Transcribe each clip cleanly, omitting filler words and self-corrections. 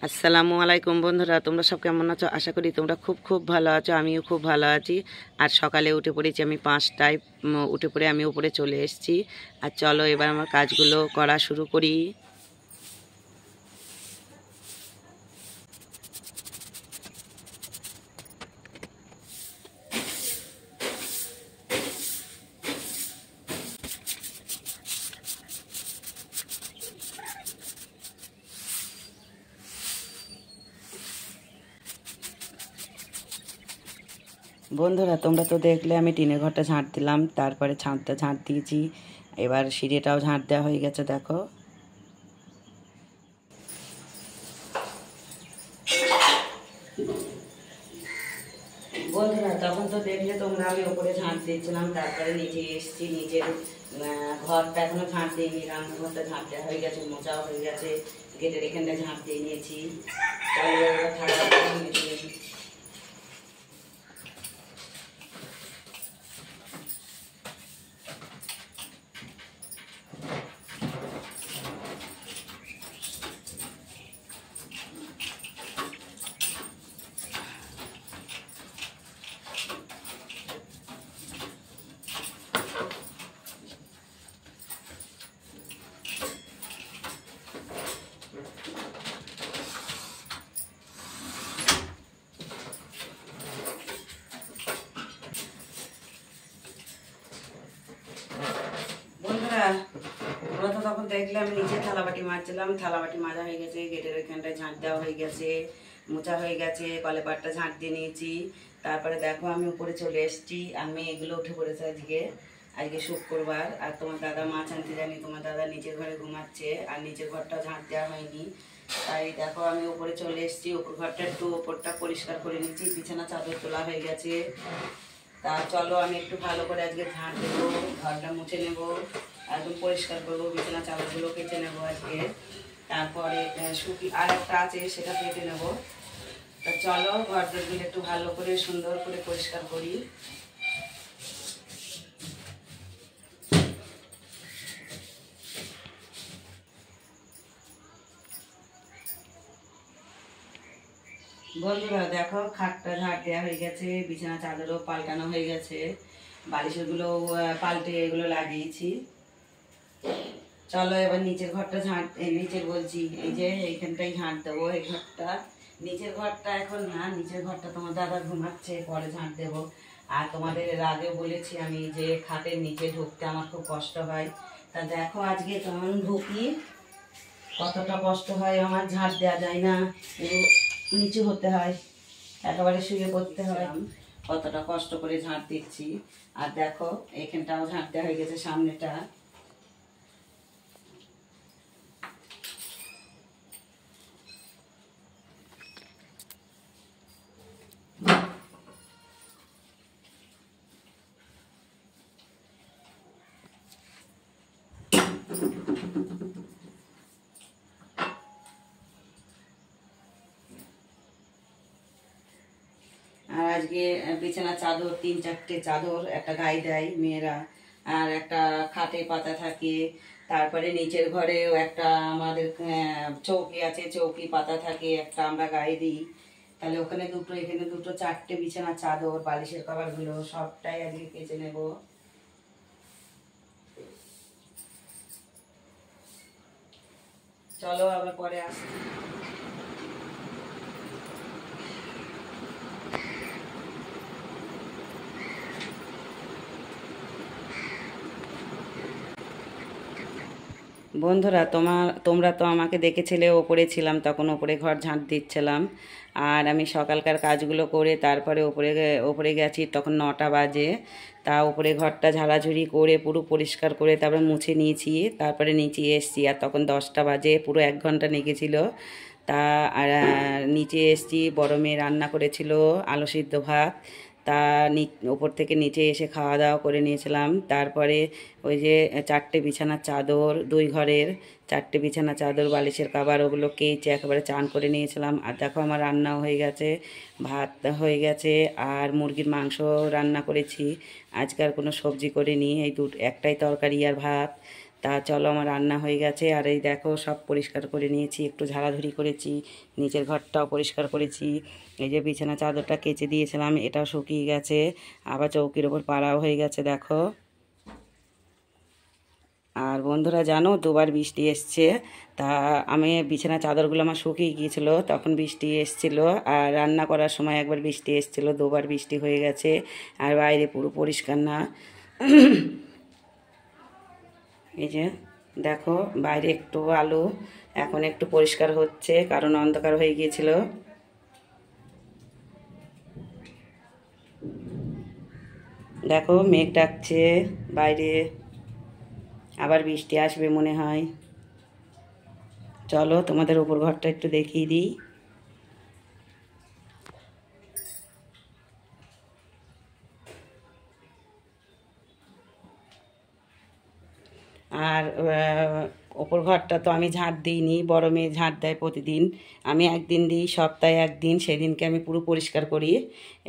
আসসালামু আলাইকুম বন্ধুরা, তোমরা সব কেমন আছো? আশা করি তোমরা খুব খুব ভালো আছো। আমিও খুব ভালো আছি। আর সকালে উঠে পড়েছি আমি 5টায়। উঠে পড়ে আমি উপরে চলে এসেছি। আর চলো এবার আমার কাজগুলো করা শুরু করি। বন্ধুরা, তোমরা তো দেখলে আমি টিনের ঘরটা ঝাঁট দিলাম, তারপরে ছাদটা ঝাঁট দিয়েছি। এবার সিঁড়িটাও ঝাঁট দেওয়া হয়ে গেছে, দেখো। বন্ধুরা, তখন তো দেখলে তোমরা আমি ওপরে ঝাঁট দিচ্ছিলাম, তারপরে নিচে এসেছি। নিচের ঘরটা এখনো ঝাঁট দিইনি, রান্নাঘরটা ঝাঁট দেওয়া হয়ে গেছে, মোচাও হয়ে গেছে, গেটের এখানটা ঝাঁট দিয়ে নিয়েছি। তাহলে থাকা বন্ধুরা, তোমরা তো তখন দেখলে আমি নিচে থালাবাটি মাজছিলাম। থালাবাটি মাজা হয়ে গেছে, গেটের ওইখানটায় ঝাঁট দেওয়া হয়ে গেছে, মোচা হয়ে গেছে, কলেপাটটা ঝাঁট দিয়ে নিয়েছি। তারপরে দেখো আমি উপরে চলে এসেছি। আমি এগুলো উঠে পড়েছে আজকে। আজকে শুক্রবার। আর তোমার দাদা মাছ আনতে জানি, তোমার দাদা নিচের ঘরে ঘুমাচ্ছে, আর নিচের ঘরটা ঝাঁট দেওয়া হয়নি। তাই দেখো আমি উপরে চলে এসেছি। উপর ঘরটা একটু ওপরটা পরিষ্কার করে নিচ্ছি। বিছানা চাদর তোলা হয়ে গেছে। তা চলো আমি একটু ভালো করে আজকে ঝাঁট দেবো, ঘরটা মুছে নেবো, একদম পরিষ্কার করবো, বিছানা চাদরগুলো কেচে নেবো আজকে। তারপরে আর একটা আছে, সেটা কেটে নেবো। তা চলো ঘর দরগুলো একটু ভালো করে সুন্দর করে পরিষ্কার করি। বন্ধুরা দেখো, খাটটা ঝাড় দেওয়া হয়ে গেছে, বিছানা চাদরও পাল্টানো হয়ে গেছে, বালিশগুলো পাল্টে এগুলো লাগিয়েছি। চলো এবার নিচের ঘরটা ঝাঁট, নিচের বলছি এই যে এইখানটাই ঝাঁট দেবো। এই ঘরটা, নিচের ঘরটা এখন না, নিচের ঘরটা তোমার দাদা ঘুমাচ্ছে, পরে ঝাঁট দেবো। আর তোমাদের এর আগেও বলেছি আমি যে খাটের নিচে ঢুকতে আমার খুব কষ্ট হয়। তা দেখো আজকে কেমন ঢুকি, কতটা কষ্ট হয় আমার। ঝাঁট দেওয়া যায় না, নিচু হতে হয়, একেবারে শুয়ে পড়তে হয়। কতটা কষ্ট করে ঝাঁট দিচ্ছি। আর দেখো এখানটাও ঝাঁট দেওয়া হয়ে গেছে, সামনেটা। আর আজকে বিছানা চাদর 3-4টে চাদর একটা গায়ে দেয় মেয়েরা, আর একটা খাটে পাতা থাকে। তারপরে নিচের ঘরেও একটা আমাদের চৌকি আছে, চৌকি পাতা থাকে, একটা আমরা গায়ে দিই। তাহলে ওখানে দুটো, এখানে দুটো, 4টে বিছানা চাদর, বালিশের কভারগুলো সবটাই আজকে কেচে নেব। চলো আবার পরে আসি। বন্ধুরা, তোমরা তো আমাকে দেখেছিলে, ওপরে ছিলাম তখন, ওপরে ঘর ঝাঁট দিচ্ছিলাম। আর আমি সকালকার কাজগুলো করে তারপরে ওপরে গেছি, তখন 9টা বাজে। তা ওপরে ঘরটা ঝাড়াঝুড়ি করে পুরো পরিষ্কার করে তারপরে মুছে নিয়েছি, তারপরে নিচে এসেছি। আর তখন 10টা বাজে, পুরো 1 ঘন্টা লেগেছিল। তা আর নিচে এসেছি, বড় মেয়ে রান্না করেছিল আলু সিদ্ধ ভাত। তা ওপর থেকে নিচে এসে খাওয়া দাওয়া করে নিয়েছিলাম। তারপরে ওই যে 4টে বিছানার চাদর, 2 ঘরের 4টে বিছানা চাদর বালিশের কভার ওগুলো কেচে একেবারে চান করে নিয়েছিলাম। আর দেখো আমার রান্নাও হয়ে গেছে, ভাত হয়ে গেছে, আর মুরগির মাংস রান্না করেছি। আজকাল কোনো সবজি করিনি, এই একটাই তরকারি আর ভাত। তা চলো, আমার রান্না হয়ে গেছে। আর এই দেখো সব পরিষ্কার করে নিয়েছি, একটু ঝাড়াঝুড়ি করেছি, নিচের ঘরটাও পরিষ্কার করেছি। এই যে বিছানা চাদরটা কেচে দিয়েছিলাম, এটাও শুকিয়ে গেছে। আবার চৌকির ওপর পাড়াও হয়ে গেছে দেখো। আর বন্ধুরা জানো, দুবার বৃষ্টি এসছে। তা আমি বিছানা চাদরগুলো আমার শুকিয়ে গিয়েছিলো, তখন বৃষ্টি এসছিল। আর রান্না করার সময় একবার বৃষ্টি এসছিল, দুবার বৃষ্টি হয়ে গেছে। আর বাইরে পুরো পরিষ্কার না। এই যে দেখো, বাইরে একটু আলো, এখন একটু পরিষ্কার হচ্ছে, কারণ অন্ধকার হয়ে গিয়েছিল। দেখো মেঘ ডাকছে বাইরে, আবার বৃষ্টি আসবে মনে হয়। চলো তোমাদের উপর ঘরটা একটু দেখিয়ে দিই। আর ওপর ঘরটা তো আমি ঝাঁট দিইনি, বড় মেয়ে ঝাঁট দেয় প্রতিদিন। আমি একদিন দিই, সপ্তাহে একদিন, সেদিনকে আমি পুরো পরিষ্কার করি।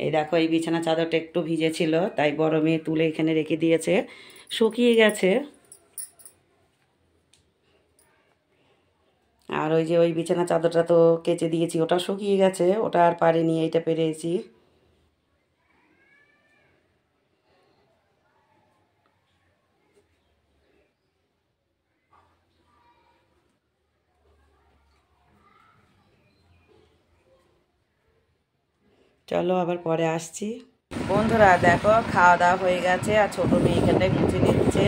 এই দেখো, এই বিছানা চাদরটা একটু ভিজে ছিল, তাই বড় মেয়ে তুলে এখানে রেখে দিয়েছে, শুকিয়ে গেছে। আর ওই যে ওই বিছানা চাদরটা তো কেচে দিয়েছি, ওটা শুকিয়ে গেছে, ওটা আর পারিনি, এইটা পেরেছি। চলো আবার পরে আসছি। বন্ধুরা দেখো, খাওয়া দাওয়া হয়ে গেছে, আর ছোটো মেয়ে এখানটায় মুছে নিচ্ছে।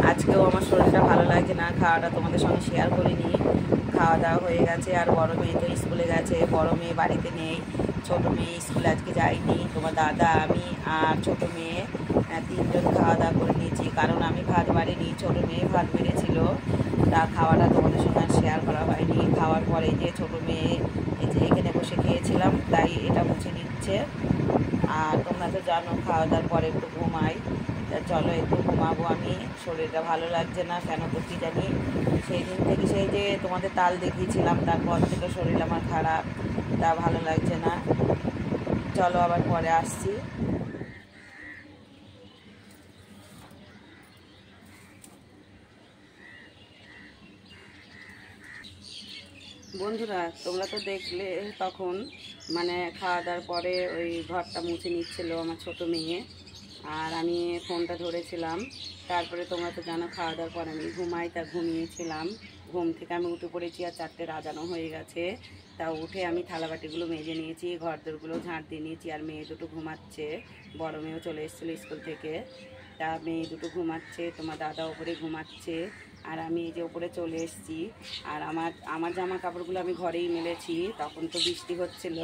আজকেও আমার শরীরটা ভালো লাগছে না, খাওয়াটা তোমাদের সঙ্গে শেয়ার করিনি। খাওয়া দাওয়া হয়ে গেছে। আর বড় মেয়ে তো স্কুলে গেছে, বড় মেয়ে বাড়িতে নেই। ছোটো মেয়ে স্কুলে আজকে যায়নি। তোমার দাদা, আমি আর ছোটো মেয়ে তিনজন খাওয়া দাওয়া করে নিয়েছি, কারণ আমি ভাত বাড়িনি, ছোটো মেয়ে ভাত বেড়েছিল। তা খাওয়াটা তোমাদের সঙ্গে শেয়ার করা হয়নি। খাওয়ার পরে যে ছোটো মেয়ে এই যে এখানে বসে খেয়েছিলাম, তাই এটা মুছে নিচ্ছে। আর তোমরা তো জানো, খাওয়া দাওয়ার পরে একটু ঘুমাই। তা চলো একটু ঘুমাবো আমি, শরীরটা ভালো লাগছে না কেন তো কী জানি। সেই দিন থেকে, সেই যে তোমাদের তাল দেখিয়েছিলাম, তারপর থেকে শরীর আমার খারাপ, তা ভালো লাগছে না। চলো আবার পরে আসছি। বন্ধুরা তোমরা তো দেখলে তখন, মানে খাওয়া দাওয়ার পরে ওই ঘরটা মুছে নিচ্ছিল আমার ছোটো মেয়ে, আর আমি ফোনটা ধরেছিলাম। তারপরে তোমরা তো জানো, খাওয়া দাওয়ার পর আমি ঘুমাই, তা ঘুমিয়েছিলাম। ঘুম থেকে আমি উঠে পড়েছি, আর 4টে রাজানো হয়ে গেছে। তা উঠে আমি থালাবাটিগুলো মেজে নিয়েছি, ঘরদোরগুলো ঝাঁট দিয়ে নিয়েছি। আর মেয়ে দুটো ঘুমাচ্ছে, বড় মেয়েও চলে এসেছিলো স্কুল থেকে। তা মেয়ে দুটো ঘুমাচ্ছে, তোমার দাদা ওপরে ঘুমাচ্ছে, আর আমি এই যে ওপরে চলে এসেছি। আর আমার জামা কাপড়গুলো আমি ঘরেই মেলেছি, তখন তো বৃষ্টি হচ্ছিল,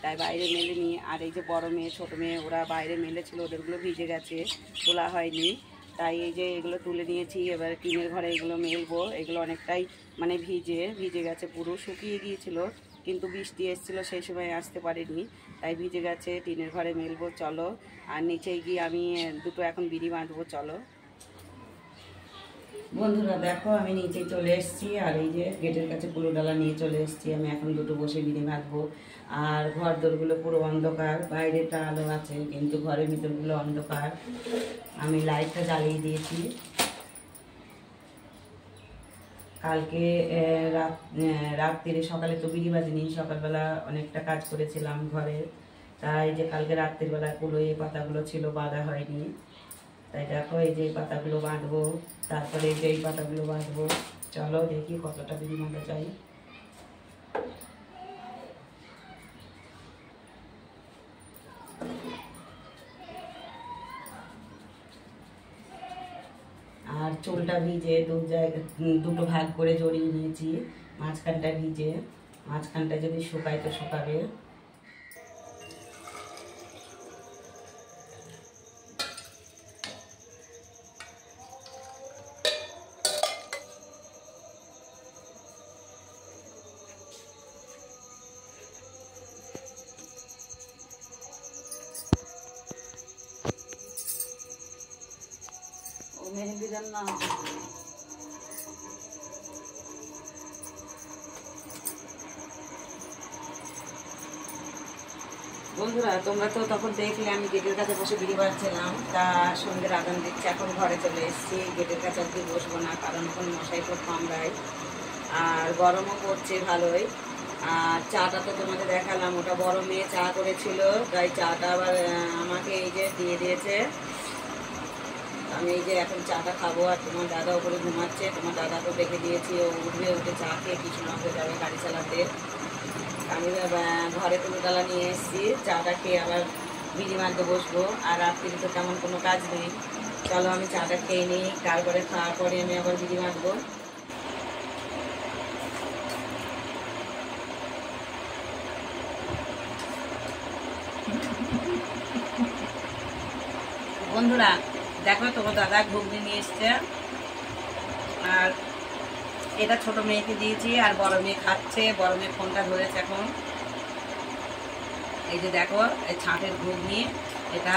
তাই বাইরে মেলিনি। আর এই যে বড় মেয়ে ছোটো মেয়ে ওরা বাইরে মেলেছিল, ওদেরগুলো ভিজে গেছে, তোলা হয়নি। তাই এই যে এগুলো তুলে নিয়েছি, এবার টিনের ঘরে এগুলো মেলবো। এগুলো অনেকটাই মানে ভিজে গেছে, পুরো শুকিয়ে গিয়েছিল, কিন্তু বৃষ্টি এসেছিলো, সেই সময় আসতে পারিনি, তাই ভিজে গেছে। টিনের ঘরে মেলবো চলো। আর নিচে গিয়ে আমি দুটো এখন বিড়ি বাঁধবো, চলো। বন্ধুরা দেখো, আমি নিচে চলে এসেছি, আর এই যে গেটের কাছে পুরো ডালা নিয়ে চলে এসেছি। আমি এখন দুটো বসে বিড়ি বাঁধবো। আর ঘর দোরগুলো পুরো অন্ধকার, বাইরেটা আলো আছে কিন্তু ঘরের ভিতরগুলো অন্ধকার। আমি লাইটটা জ্বালিয়ে দিয়েছি। কালকে রাত্রিরে, সকালে তো বিড়ি বাজিনি, সকালবেলা অনেকটা কাজ করেছিলাম ঘরে, তাই যে কালকে রাত্রিবেলা কুলোয় পাতাগুলো ছিল, বাঁধা হয়নি। তাই দেখো, এই যে পাতাগুলো বাঁধবো, তারপরে এই যে এই পাতাগুলো বাঁধবো। চলো দেখি কতটা বিড়ি বাঁধা চাই। আর চুলটা ভিজে দুটো ভাগ করে জড়িয়ে নিয়েছি, মাঝখানটা ভিজে, মাঝখানটা যদি শুকায় তো শুকাবে। মেহেন্দি দেন না। বন্ধুরা, তোমরা তো তখন দেখলে আমি গেটের কাছে বসে বিড়ি বাজছিলাম, তা সন্ধ্যের আদান দিচ্ছে। এখন ঘরে চলে এসেছি। গেটের কাছে আজকে বসবো না, কারণ এখন মশাই খুব কামড়ায় আর গরমও পড়ছে ভালোই। আর চাটা তো তোমাদের দেখালাম, ওটা বড় মেয়ে চা করেছিল, তাই চাটা আবার আমাকে এই যে দিয়ে দিয়েছে। আমি এই যে এখন চাটা খাবো। আর তোমার দাদা ওপরে ঘুমাচ্ছে, তোমার দাদাকে ডেকে দিয়েছি, ও উঠবে, উঠে চা খেয়ে কৃষ্ণনগর যাবে গাড়ি চালাতে। আমি ঘরে কুলোডালা নিয়ে এসেছি, চাটা খেয়ে আবার বিড়ি মারতে বসবো। আর রাত্রিতে তো তেমন কোনো কাজ নেই, চলো আমি চাটা খেয়ে নিই, তারপরে খাওয়ার পরে আমি আবার বিড়ি মারবো। বন্ধুরা দেখো, তোমার দাদা ঘুগনি নিয়ে এসছে, আর এটা ছোট মেয়েকে দিয়েছি, আর বড় মেয়ে খাচ্ছে। বড় মেয়ে ফোনটা ধরেছে এখন। এই যে দেখো, এই ছাঁটের ঘুগনি এটা।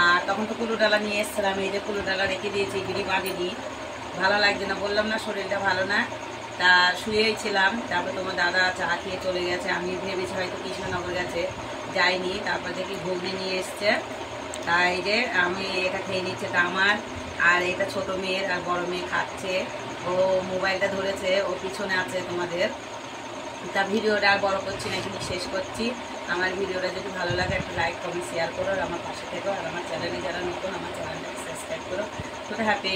আর তখন তো কুলোডালা নিয়ে এসছিলাম, এই যে কুলোডালা রেখে দিয়েছি, বিড়ি বাঁধিনি, ভালো লাগছে না, বললাম না শরীরটা ভালো না, তা শুয়েই ছিলাম। তারপর তোমার দাদা চা খেয়ে চলে গেছে, আমি ভেবেছি হয়তো কৃষ্ণনগর গেছে, যাইনি। তারপর দেখি ঘুগনি নিয়ে এসছে, তাই যে আমি এটা খেয়ে নিচ্ছে, এটা আমার। আর এটা ছোট মেয়ের, আর বড় মেয়ে খাচ্ছে। ও মোবাইলটা ধরেছে, ও পিছনে আছে তোমাদের। তা ভিডিওটা আর বড় করছি না, এখানে শেষ করছি। আমার ভিডিওটা যদি ভালো লাগে একটা লাইক কমেন্ট শেয়ার করো, আর আমার পাশে থেকো। আর আমার চ্যানেলে যারা নতুন, আমার চ্যানেলটাকে সাবস্ক্রাইব করো। তো হ্যাপি